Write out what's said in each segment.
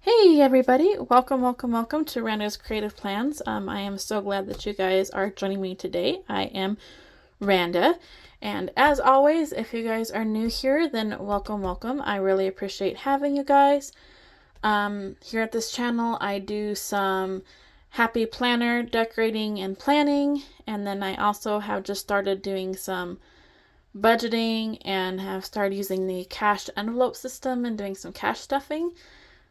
Hey everybody, welcome to Randa's Creative Plans. I am so glad that you guys are joining me today. I am Randa, and as always, if you guys are new here, then welcome. I really appreciate having you guys. Here at this channel, I do some happy planner decorating and planning, and then I also have just started doing some budgeting and have started using the cash envelope system and doing some cash stuffing.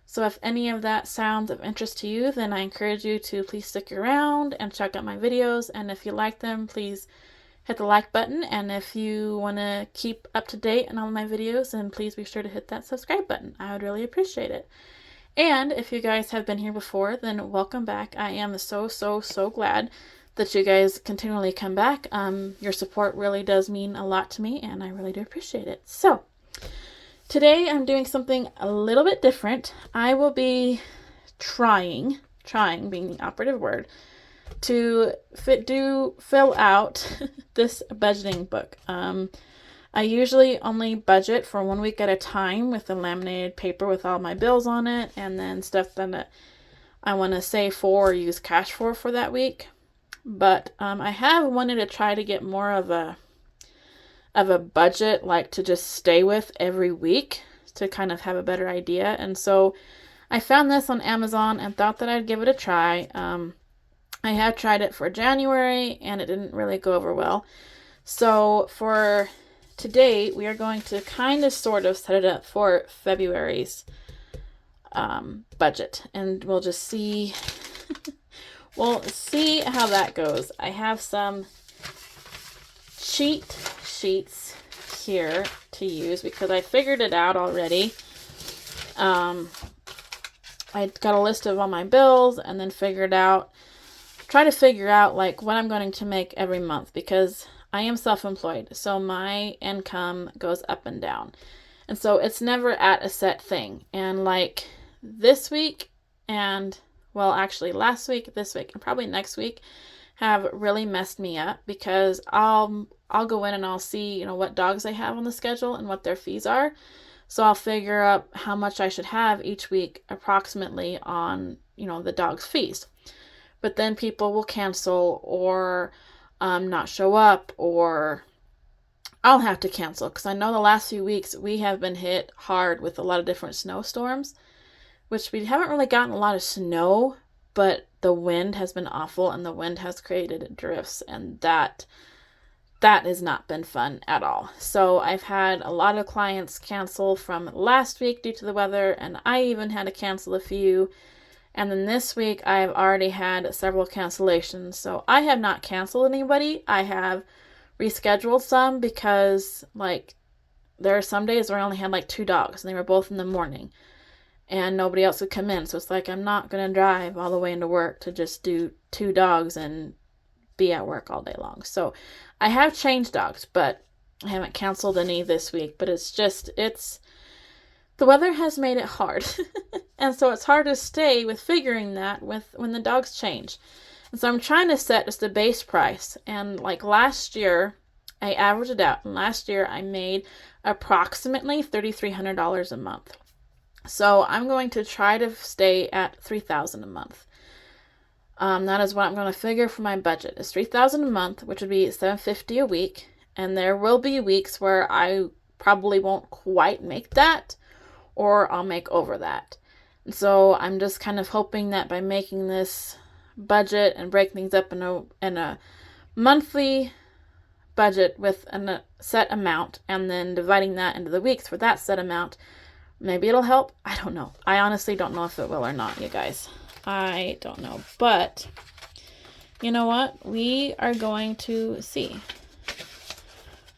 So if any of that sounds of interest to you, then I encourage you to please stick around and check out my videos. And if you like them, please hit the like button. And if you want to keep up to date on all my videos, then please be sure to hit that subscribe button. I would really appreciate it. And if you guys have been here before, then welcome back. I am so glad that you guys continually come back. Your support really does mean a lot to me, and I really do appreciate it. So today I'm doing something a little bit different. I will be trying being the operative word, to fill out this budgeting book. I usually only budget for 1 week at a time with the laminated paper with all my bills on it, and then stuff that I want to save for or use cash for that week. But I have wanted to try to get more of a budget, like to just stay with every week to kind of have a better idea. And so I found this on Amazon and thought that I'd give it a try. I have tried it for January and it didn't really go over well. So for today, we are going to kind of sort of set it up for February's budget, and we'll just see we'll see how that goes. I have some cheat sheets here to use because I figured it out already. I got a list of all my bills and then try to figure out like what I'm going to make every month, because I am self-employed, so my income goes up and down. And so it's never at a set thing. And like this week and, well, actually last week, this week, and probably next week have really messed me up, because I'll go in and I'll see, what dogs I have on the schedule and what their fees are. So I'll figure out how much I should have each week approximately on, the dog's fees. But then people will cancel or not show up, or I'll have to cancel, because I know the last few weeks we have been hit hard with a lot of different snowstorms, which we haven't really gotten a lot of snow, but the wind has been awful and the wind has created drifts, and that has not been fun at all. So I've had a lot of clients cancel from last week due to the weather, and I even had to cancel a few. And then this week I've already had several cancellations. So I have not canceled anybody. I have rescheduled some because there are some days where I only had 2 dogs and they were both in the morning and nobody else would come in. So it's I'm not going to drive all the way into work to just do 2 dogs and be at work all day long. So I have changed dogs, but I haven't canceled any this week. But the weather has made it hard. And so it's hard to stay with figuring that when the dogs change. And so I'm trying to set just a base price. And last year, I averaged it out. And last year I made approximately $3,300 a month. So I'm going to try to stay at $3,000 a month. That is what I'm going to figure for my budget. Is $3,000 a month, which would be $750 a week. And there will be weeks where I probably won't quite make that, or I'll make over that. And so I'm just kind of hoping that by making this budget and breaking things up in a monthly budget with a set amount, and then dividing that into the weeks for that set amount, maybe it'll help. I don't know. I honestly don't know if it will or not, you guys. I don't know. But you know what? We are going to see.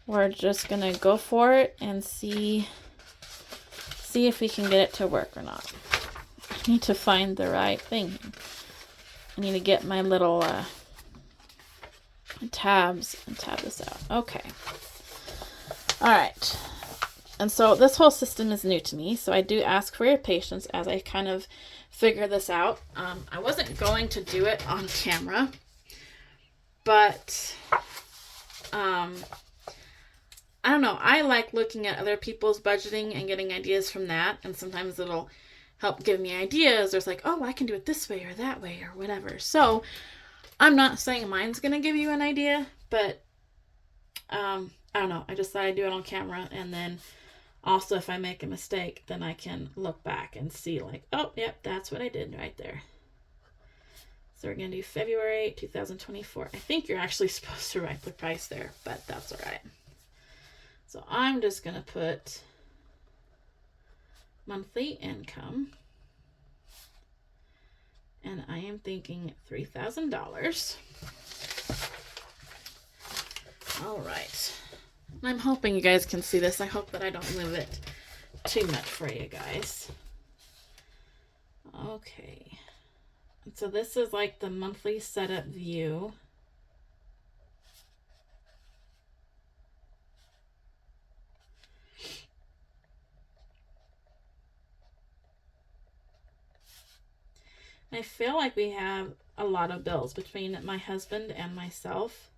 We're just going to go for it and see if we can get it to work or not. I need to find the right thing. I need to get my little tabs and tab this out. Okay. All right. And so this whole system is new to me, so I do ask for your patience as I kind of figure this out. I wasn't going to do it on camera, but I don't know. I like looking at other people's budgeting and getting ideas from that, and sometimes it'll help give me ideas. There's like, oh, I can do it this way or that way or whatever. So I'm not saying mine's going to give you an idea, but I don't know. I just thought I'd do it on camera, and then also if I make a mistake, then I can look back and see like, oh, yep, that's what I did right there. So we're going to do February 2024. I think you're actually supposed to write the price there, but that's all right. So I'm just going to put monthly income. And I am thinking $3,000. All right. I'm hoping you guys can see this. I hope that I don't move it too much for you guys. Okay. So this is like the monthly setup view. I feel like we have a lot of bills between my husband and myself.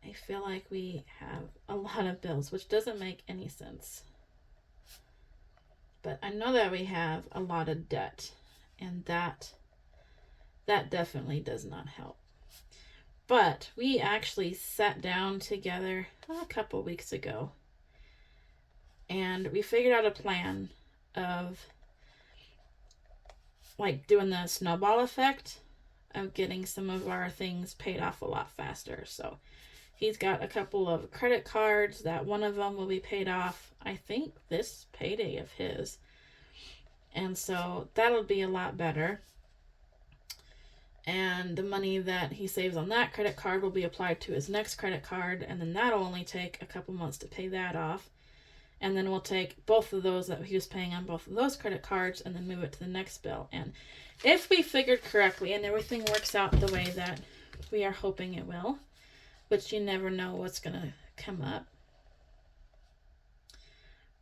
I feel like we have a lot of bills, which doesn't make any sense. But I know that we have a lot of debt, and that definitely does not help. But we actually sat down together a couple weeks ago, and we figured out a plan of like doing the snowball effect of getting some of our things paid off a lot faster. So he's got a couple of credit cards that one of them will be paid off, I think, this payday of his. And so that'll be a lot better. And the money that he saves on that credit card will be applied to his next credit card, and then that'll only take a couple months to pay that off. And then we'll take both of those that he was paying on both of those credit cards and then move it to the next bill. And if we figured correctly and everything works out the way that we are hoping it will, which you never know what's going to come up.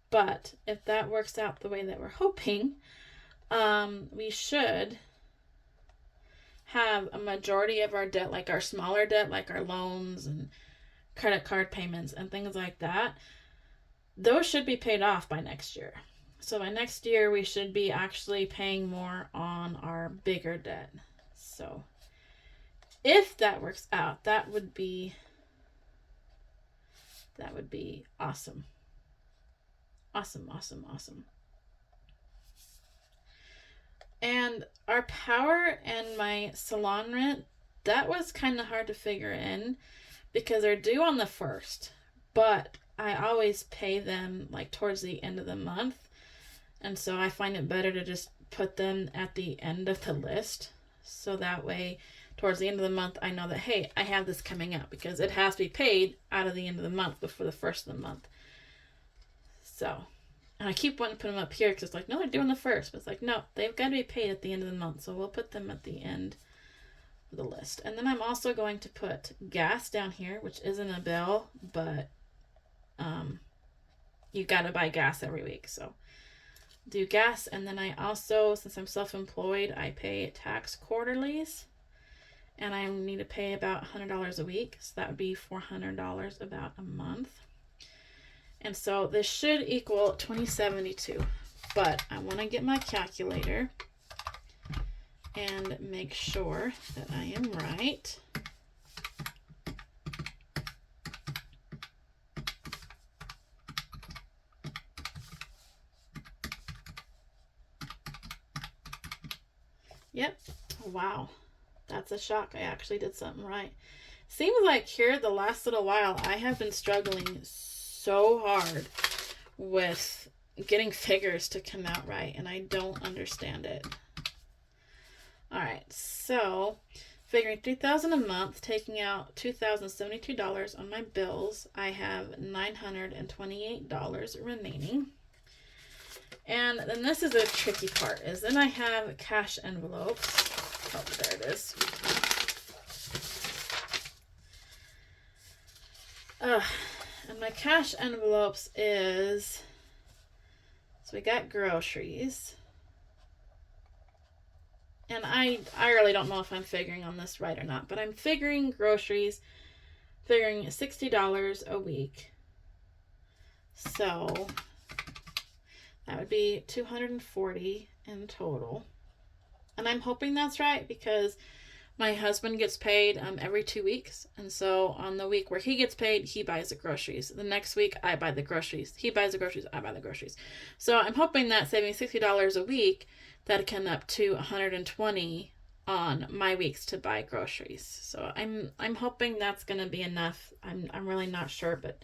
But if that works out the way that we're hoping, we should have a majority of our debt, like our smaller debt, like our loans and credit card payments and things like that, those should be paid off by next year. So by next year, we should be actually paying more on our bigger debt. So if that works out, that would be awesome. Awesome, awesome, awesome. And our power and my salon rent, that was kind of hard to figure in because they're due on the 1st, but I always pay them like towards the end of the month. And so I find it better to just put them at the end of the list. So that way, towards the end of the month, I know that, hey, I have this coming up because it has to be paid out of the end of the month before the 1st of the month. So, and I keep wanting to put them up here because it's like, no, they're doing the 1st. But it's like, no, they've got to be paid at the end of the month. So we'll put them at the end of the list. And then I'm also going to put gas down here, which isn't a bill, but you got to buy gas every week. So do gas. And then I also, since I'm self-employed, I pay tax quarterlies. And I need to pay about $100 a week. So that would be $400 about a month. And so this should equal $2,072. But I want to get my calculator and make sure that I am right. Yep. Wow. That's a shock. I actually did something right. Seems like here the last little while I have been struggling so hard with getting figures to come out right, and I don't understand it. All right, so figuring $3,000 a month, taking out $2,072 on my bills, I have $928 remaining. And then this is a tricky part, is then I have cash envelopes. Oh, there it is. And my cash envelopes is, so we got groceries. And I really don't know if I'm figuring on this right or not, but I'm figuring groceries, figuring $60 a week. So That would be $240 in total. And I'm hoping that's right because my husband gets paid every 2 weeks. And so on the week where he gets paid, he buys the groceries. The next week, I buy the groceries. He buys the groceries, I buy the groceries. So I'm hoping that saving $60 a week, that can up to $120 on my weeks to buy groceries. So I'm hoping that's going to be enough. I'm really not sure, but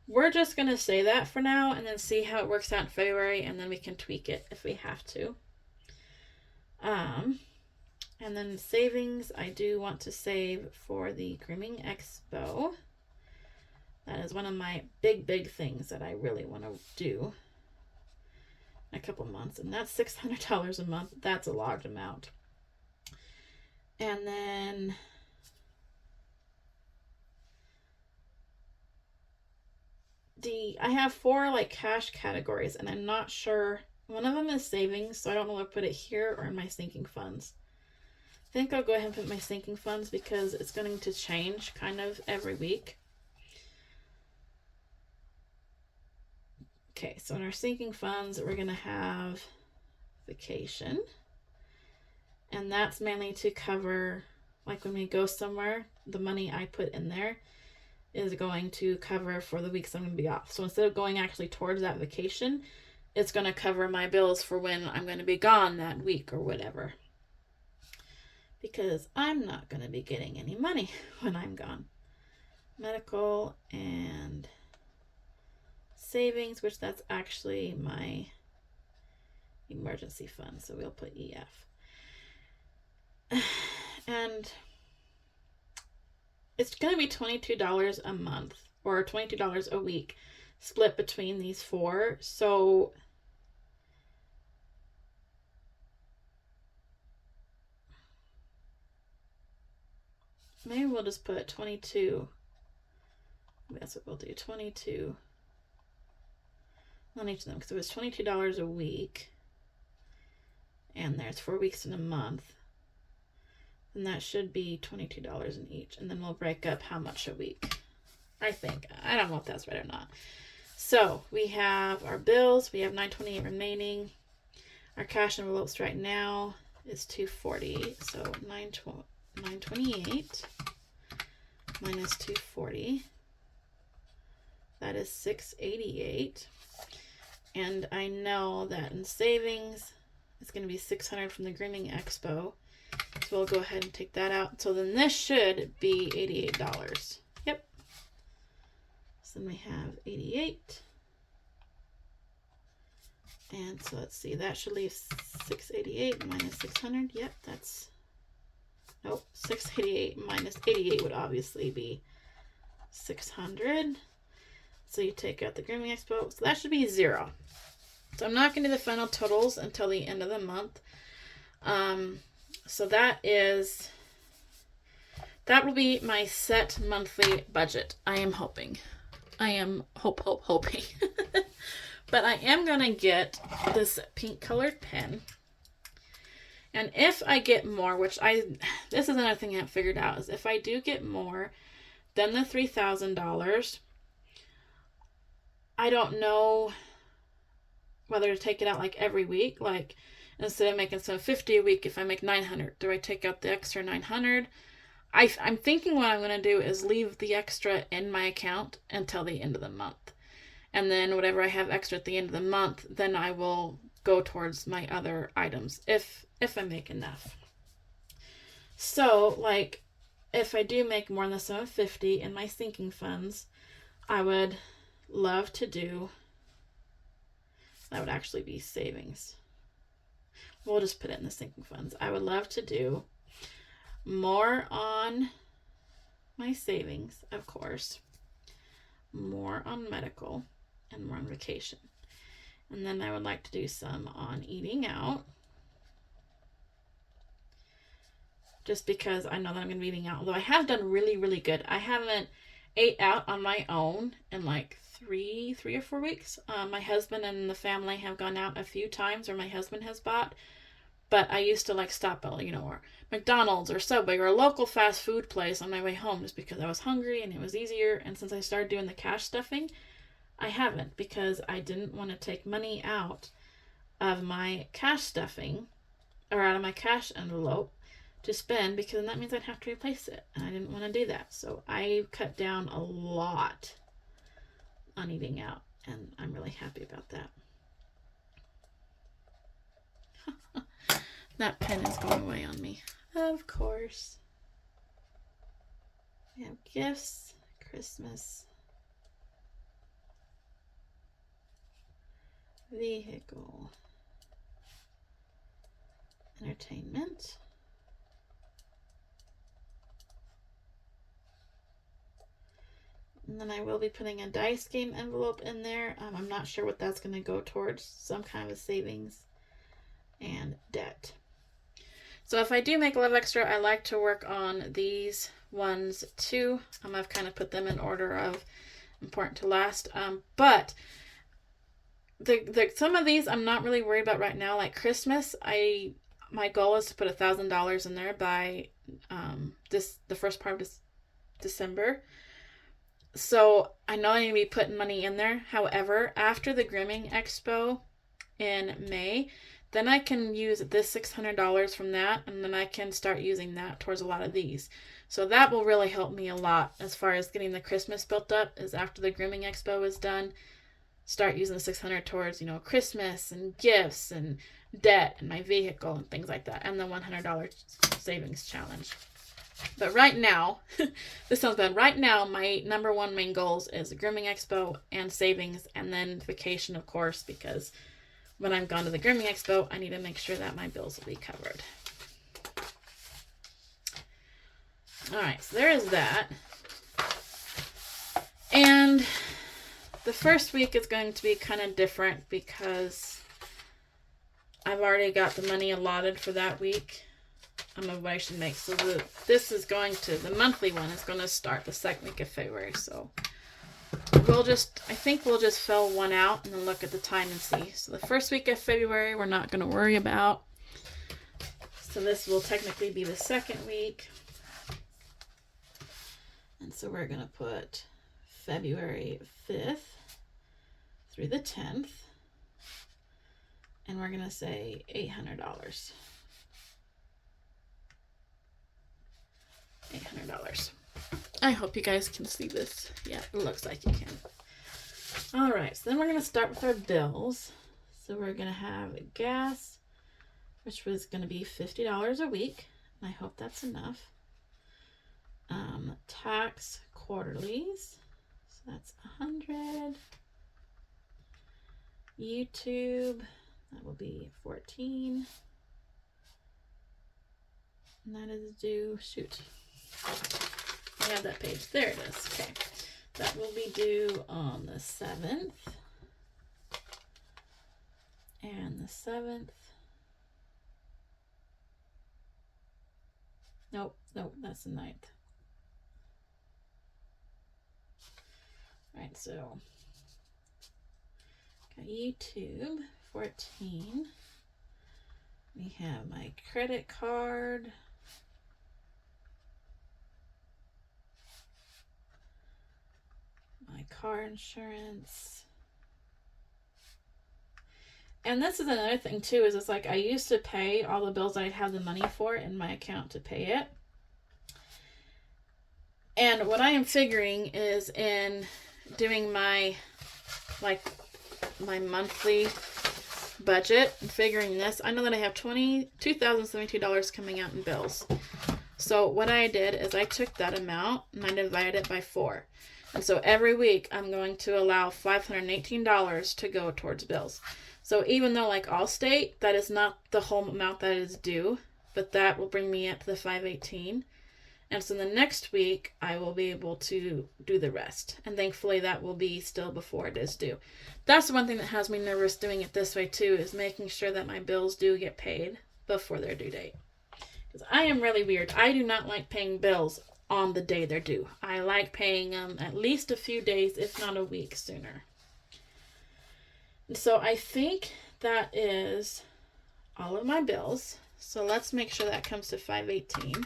we're just going to say that for now and then see how it works out in February, and then we can tweak it if we have to. And then savings, I do want to save for the Grooming Expo. That is one of my big things that I really want to do in a couple months. And that's $600 a month. That's a large amount. And then I have 4 like cash categories, and I'm not sure. One of them is savings, so I don't know if I put it here or in my sinking funds. I think I'll go ahead and put my sinking funds because it's going to change kind of every week. Okay, so in our sinking funds, we're going to have vacation. And that's mainly to cover, like when we go somewhere, the money I put in there is going to cover for the weeks I'm going to be off. So instead of going actually towards that vacation, it's going to cover my bills for when I'm going to be gone that week or whatever. Because I'm not going to be getting any money when I'm gone. Medical and savings, which that's actually my emergency fund. So we'll put EF. And it's going to be $22 a month or $22 a week split between these 4. So maybe we'll just put 22. That's what we'll do. 22 on each of them because it was $22 a week. And there's 4 weeks in a month. And that should be $22 in each. And then we'll break up how much a week. I think. I don't know if that's right or not. So we have our bills. We have $928 remaining. Our cash envelopes right now is $240. So $928 minus $240. That is $688. And I know that in savings, it's going to be $600 from the Grooming Expo. So we'll go ahead and take that out. So then this should be $88. Yep. So then we have 88. And so let's see, that should leave 688 minus 600. Yep, that's, nope, 688 minus 88 would obviously be 600. So you take out the Grooming Expo. So that should be 0. So I'm not going to do the final totals until the end of the month. So that will be my set monthly budget. I am hoping. I am hoping. But I am going to get this pink colored pen. And if I get more, which this is another thing I haven't figured out, is if I do get more than the $3,000, I don't know whether to take it out like every week, like instead of making $750 a week, if I make $900, do I take out the extra $900? I'm thinking what I'm going to do is leave the extra in my account until the end of the month. And then whatever I have extra at the end of the month, then I will go towards my other items if I make enough. So, like, if I do make more than the $750 in my sinking funds, I would love to do, that would actually be savings. We'll just put it in the sinking funds. I would love to do more on my savings, of course, more on medical, and more on vacation. And then I would like to do some on eating out. Just because I know that I'm going to be eating out. Although I have done really, really good. I haven't ate out on my own in like three or 4 weeks. My husband and the family have gone out a few times, or my husband has bought. But I used to like stop at, or McDonald's or Subway or a local fast food place on my way home just because I was hungry and it was easier. And since I started doing the cash stuffing, I haven't, because I didn't want to take money out of my cash stuffing, or out of my cash envelope to spend, because that means I'd have to replace it. And I didn't want to do that. So I cut down a lot on eating out. And I'm really happy about that. That pen is going away on me. Of course. We have gifts, Christmas, vehicle, entertainment, and then I will be putting a dice game envelope in there. I'm not sure what that's going to go towards. Some kind of savings and debt. So if I do make a little extra, I like to work on these ones too. I've kind of put them in order of important to last. But some of these I'm not really worried about right now. Like Christmas, my goal is to put $1,000 in there by the first part of December. So I know I need to be putting money in there. However, after the Grooming Expo in May, then I can use this $600 from that, and then I can start using that towards a lot of these. So that will really help me a lot as far as getting the Christmas built up, is after the Grooming Expo is done, start using the $600 towards, Christmas and gifts and debt and my vehicle and things like that, and the $100 savings challenge. But right now, this sounds bad. Right now, my number one main goals is the Grooming Expo and savings, and then vacation, of course, because when I'm gone to the Grooming Expo, I need to make sure that my bills will be covered. All right, so there is that. And the first week is going to be kind of different because I've already got the money allotted for that week of what I should make. So the monthly one is going to start the second week of February. So I think we'll just fill one out and then look at the time and see. So the first week of February, we're not going to worry about. So this will technically be the second week. And so we're going to put February 5th through the 10th. And we're going to say $800. $800. I hope you guys can see this. Yeah, it looks like you can. All right, so then we're going to start with our bills. So we're going to have gas, which was going to be $50 a week. And I hope that's enough. Tax quarterlies. So that's $100. YouTube, that will be $14. And that is due, I have that page. There it is. Okay. That will be due on the 7th. And the 7th. Nope, that's the 9th. All right, so got YouTube, 14. We have my credit card. My car insurance. And this is another thing too, is it's like I used to pay all the bills I'd have the money for in my account to pay it. And what I am figuring is in doing my monthly budget and figuring this, I know that I have $2,072 coming out in bills. So what I did is I took that amount and I divided it by 4. And so every week I'm going to allow $518 to go towards bills. So even though like Allstate, that is not the whole amount that is due, but that will bring me up to the $518. And so the next week I will be able to do the rest. And thankfully that will be still before it is due. That's one thing that has me nervous doing it this way too, is making sure that my bills do get paid before their due date. Because I am really weird. I do not like paying bills on the day they're due. I like paying them at least a few days, if not a week sooner. And so I think that is all of my bills. So let's make sure that comes to $518.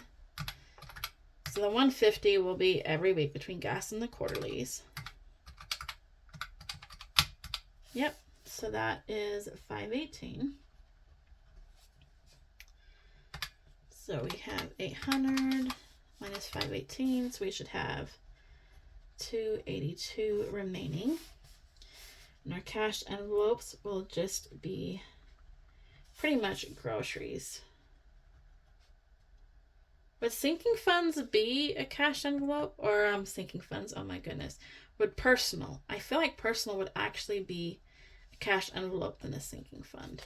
So the $150 will be every week between gas and the quarterlies. Yep, So that is $518. So we have 800 minus 518, so we should have $282 remaining. And our cash envelopes will just be pretty much groceries. Would sinking funds be a cash envelope? Or sinking funds, oh my goodness. Would personal? I feel like personal would actually be a cash envelope than a sinking fund.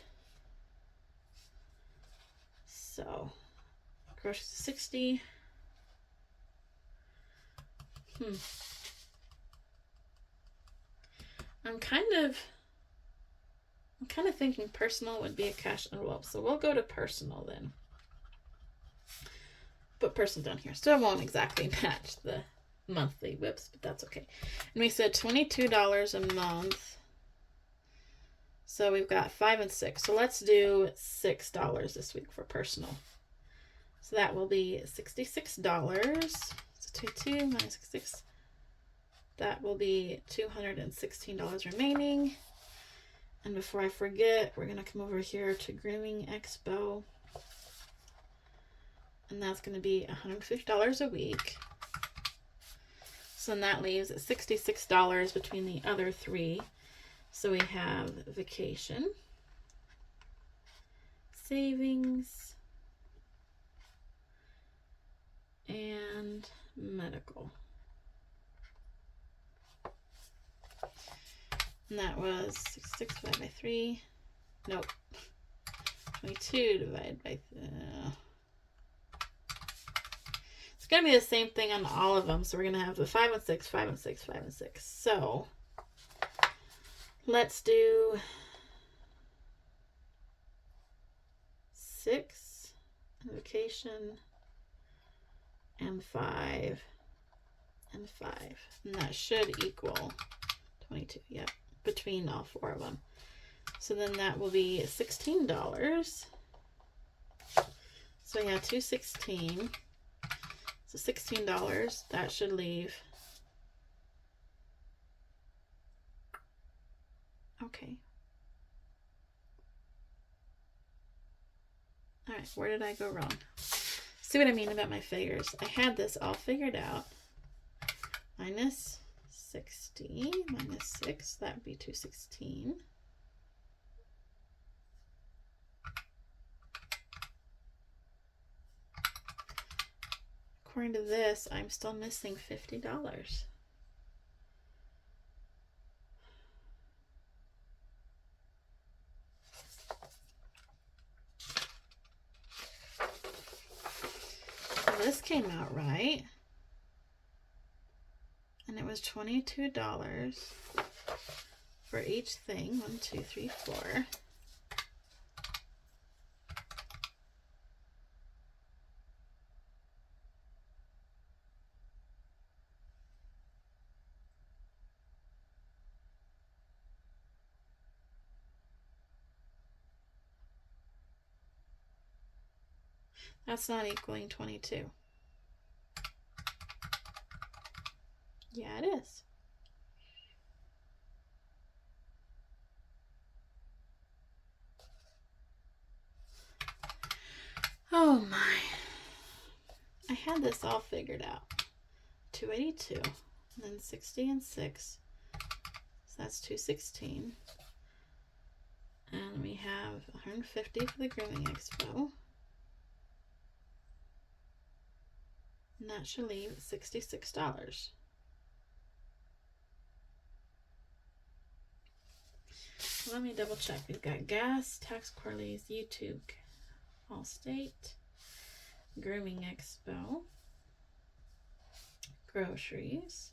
So, groceries 60. I'm kind of thinking personal would be a cash envelope. So we'll go to personal then. Put personal down here. Still won't exactly match the monthly whips, but that's okay. And we said $22 a month. So we've got 5 and 6. So let's do $6 this week for personal. So that will be $66. So 22 minus 66. That will be $216 remaining. And before I forget, we're going to come over here to Grooming Expo. And that's going to be $150 a week. So then that leaves $66 between the other three. So we have vacation, savings, and medical. And that was 66 divided by 3. Nope. 22 divided by... It's going to be the same thing on all of them. So we're going to have the 5 and 6, 5 and 6, 5 and 6. So let's do 6 and vacation and 5 and 5. And that should equal 22. Yep. Between all four of them. So then that will be $16. So yeah, 216. So $16. That should leave. Okay. All right, where did I go wrong? See what I mean about my figures. I had this all figured out. Minus 60 minus 6, that would be 216. According to this, I'm still missing $50. So this came out right. And it was $22 for each thing. 1, 2, 3, 4. That's not equaling 22. Yeah, it is. Oh my. I had this all figured out. 282, and then 60 and 6. So that's 216. And we have 150 for the Grooming Expo. And that should leave $66. Let me double check. We've got gas, tax quarterlies, YouTube, Allstate, Grooming Expo, groceries,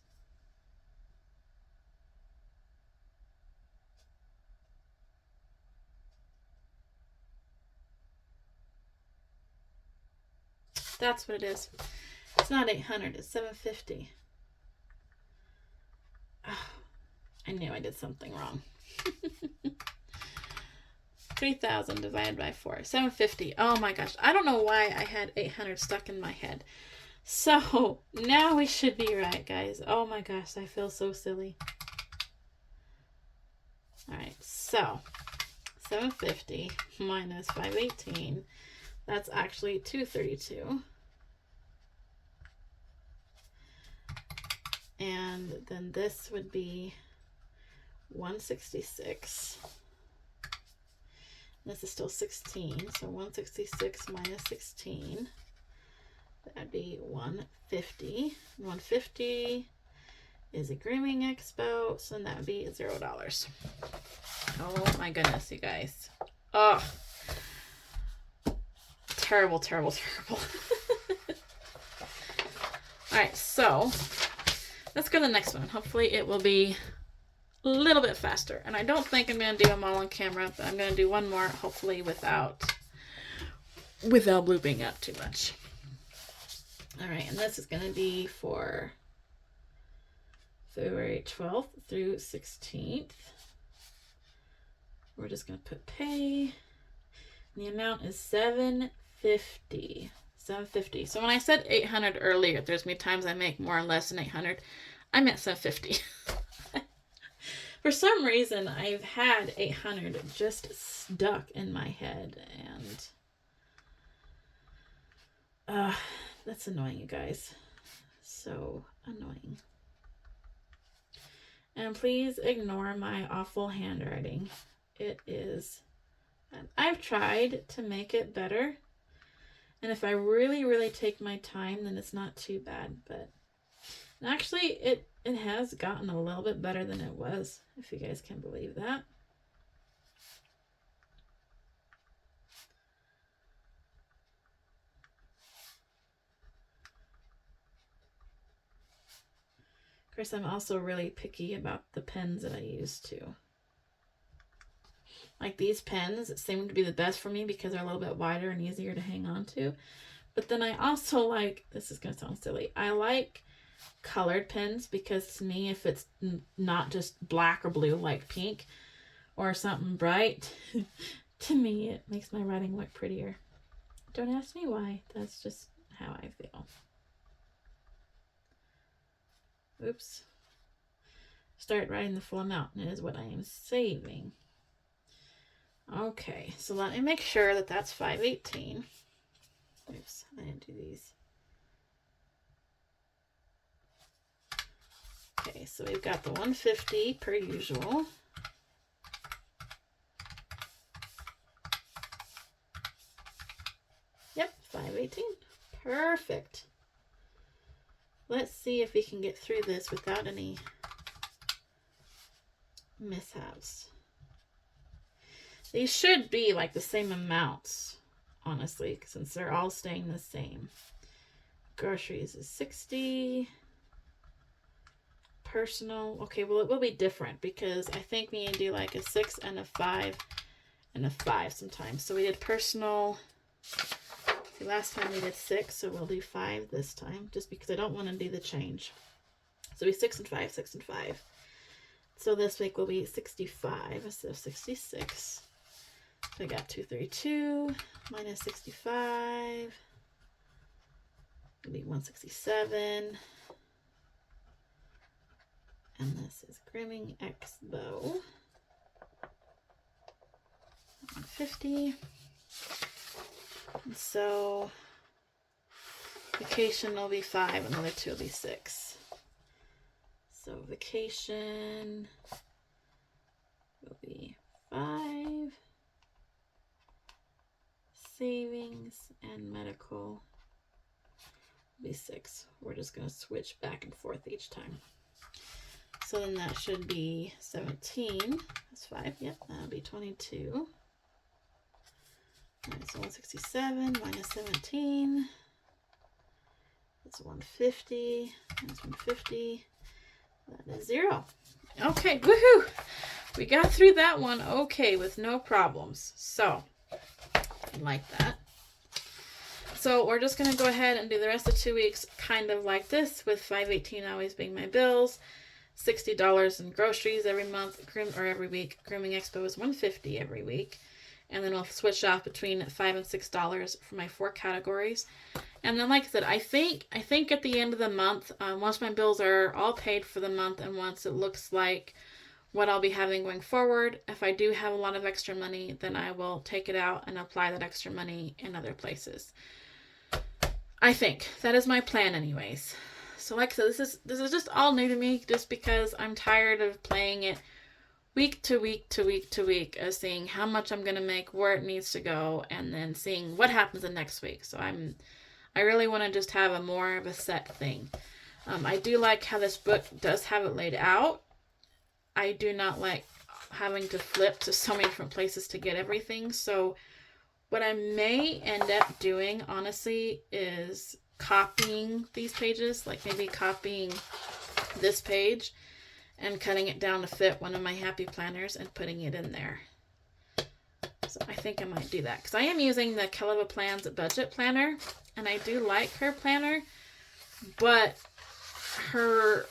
that's what it is. It's not 800, it's 750. Oh, I knew I did something wrong. 3,000 divided by 4. 750. Oh my gosh. I don't know why I had 800 stuck in my head. So now we should be right, guys. Oh my gosh. I feel so silly. All right, so 750 minus 518, that's actually 232. And then this would be 166. This is still 16, so 166 minus 16, that'd be 150. 150 is a Grooming Expo, so that would be $0. Oh my goodness, you guys. Oh, terrible, terrible, terrible. All right, so let's go to the next one. Hopefully it will be a little bit faster. And I don't think I'm going to do them all on camera, but I'm going to do one more, hopefully without blooping up too much. All right, and this is going to be for February 12th through 16th. We're just going to put pay. And the amount is $750. $750. So when I said $800 earlier, there's many times I make more or less than $800. I meant $750. For some reason, I've had $800 just stuck in my head, and that's annoying, you guys. So annoying. And please ignore my awful handwriting. It is, and I've tried to make it better. And if I really, really take my time, then it's not too bad. But actually, it has gotten a little bit better than it was, if you guys can believe that. Of course, I'm also really picky about the pens that I use too. Like these pens seem to be the best for me because they're a little bit wider and easier to hang on to. But then I also like, this is going to sound silly, I like colored pens because to me, if it's not just black or blue like pink or something bright, to me it makes my writing look prettier. Don't ask me why, that's just how I feel. Oops. Start writing the full amount is what I am saving. Okay, so let me make sure that that's 518. Oops, I didn't do these. Okay, so we've got the 150 per usual. Yep, 518. Perfect. Let's see if we can get through this without any mishaps. These should be like the same amounts, honestly, since they're all staying the same. Groceries is 60. Personal, okay, well it will be different because I think we need to do like a 6 and a 5 and a 5 sometimes. So we did personal, see last time we did 6, so we'll do 5 this time just because I don't want to do the change. So we 6 and 5, 6 and 5. So this week will be 65 instead of 66. So I got 232 minus 65 will be 167. And this is Grooming Expo. 150. And so vacation will be 5, and the other 2 will be 6. So vacation will be 5. Savings and medical will be 6. We're just going to switch back and forth each time. So then that should be 17. That's 5. Yep, that'll be 22. All right, so 167 minus 17. That's 150. Minus 150. That is 0. Okay, woohoo! We got through that one okay with no problems. So, I like that. So we're just going to go ahead and do the rest of 2 weeks kind of like this, with $518 always being my bills. $60 in groceries every month, or every week. Grooming Expo is $150 every week. And then I'll switch off between $5 and $6 for my 4 categories. And then, like I said, I think at the end of the month, once my bills are all paid for the month, and once it looks like what I'll be having going forward. If I do have a lot of extra money, then I will take it out and apply that extra money in other places. I think that is my plan anyways. So like I said, this is just all new to me, just because I'm tired of playing it week to week to week to week, of seeing how much I'm gonna make, where it needs to go, and then seeing what happens the next week. So I really want to just have a more of a set thing. I do like how this book does have it laid out. I do not like having to flip to so many different places to get everything. So what I may end up doing, honestly, is copying these pages, like maybe copying this page and cutting it down to fit one of my happy planners and putting it in there. So I think I might do that, because I am using the Keleva Plans budget planner, and I do like her planner, but her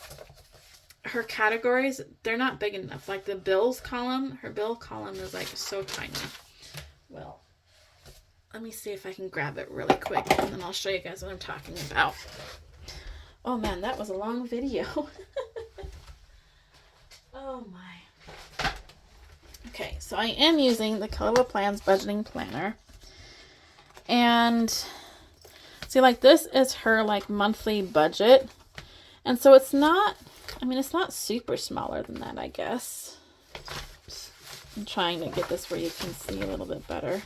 categories, they're not big enough. Like the bills column, her bill column is like so tiny. Well, let me see if I can grab it really quick, and then I'll show you guys what I'm talking about. Oh man, that was a long video. Oh my. Okay, so I am using the Keleva Plans budgeting planner. And see, like, this is her like monthly budget. And so it's not, I mean, it's not super smaller than that, I guess. Oops. I'm trying to get this where you can see a little bit better.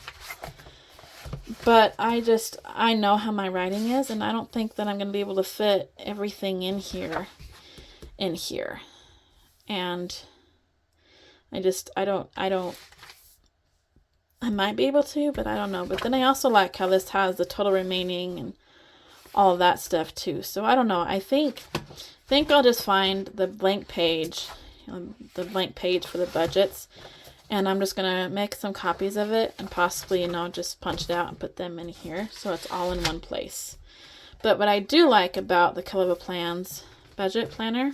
But I know how my writing is, and I don't think that I'm going to be able to fit everything in here. And I might be able to, but I don't know. But then I also like how this has the total remaining and all of that stuff too. So I don't know. I think I'll just find the blank page for the budgets, and I'm just going to make some copies of it and possibly, just punch it out and put them in here so it's all in one place. But what I do like about the Keleva Plans budget planner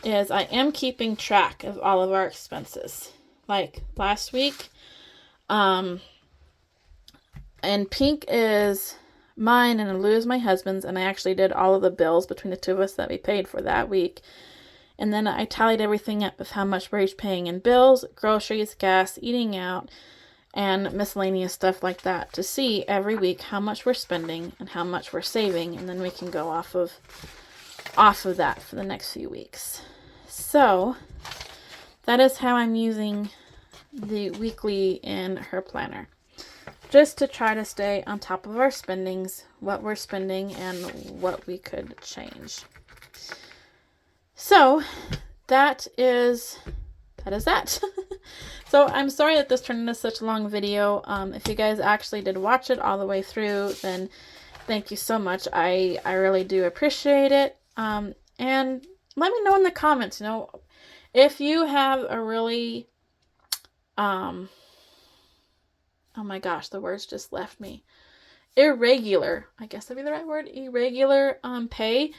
is I am keeping track of all of our expenses. Like last week, and pink is mine and blue is my husband's, and I actually did all of the bills between the two of us that we paid for that week. And then I tallied everything up of how much we're each paying in bills, groceries, gas, eating out, and miscellaneous stuff like that, to see every week how much we're spending and how much we're saving, and then we can go off of that for the next few weeks. So that is how I'm using the weekly in her planner, just to try to stay on top of our spendings, what we're spending, and what we could change. So that is that. So I'm sorry that this turned into such a long video. If you guys actually did watch it all the way through, then thank you so much. I really do appreciate it. And let me know in the comments, if you have a really, oh my gosh, the words just left me. Irregular, I guess that'd be the right word, irregular pay,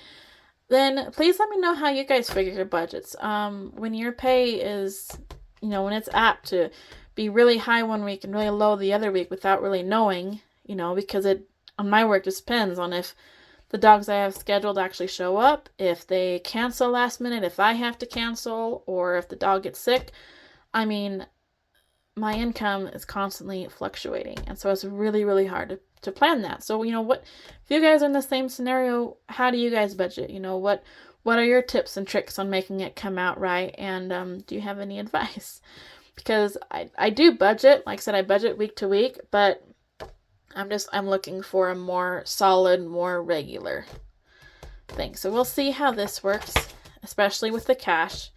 then please let me know how you guys figure your budgets. When your pay is, when it's apt to be really high one week and really low the other week without really knowing, because on my work just depends on if the dogs I have scheduled actually show up, if they cancel last minute, if I have to cancel, or if the dog gets sick. I mean, my income is constantly fluctuating, and so it's really, really hard to plan that. So, if you guys are in the same scenario, how do you guys budget? What are your tips and tricks on making it come out right? And do you have any advice? Because I do budget. Like I said, I budget week to week, but I'm looking for a more solid, more regular thing. So we'll see how this works, especially with the cash.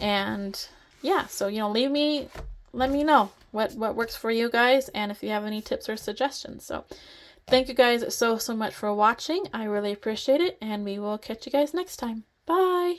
And yeah, so, let me know what works for you guys, and if you have any tips or suggestions. So thank you guys so much for watching. I really appreciate it, and we will catch you guys next time. Bye.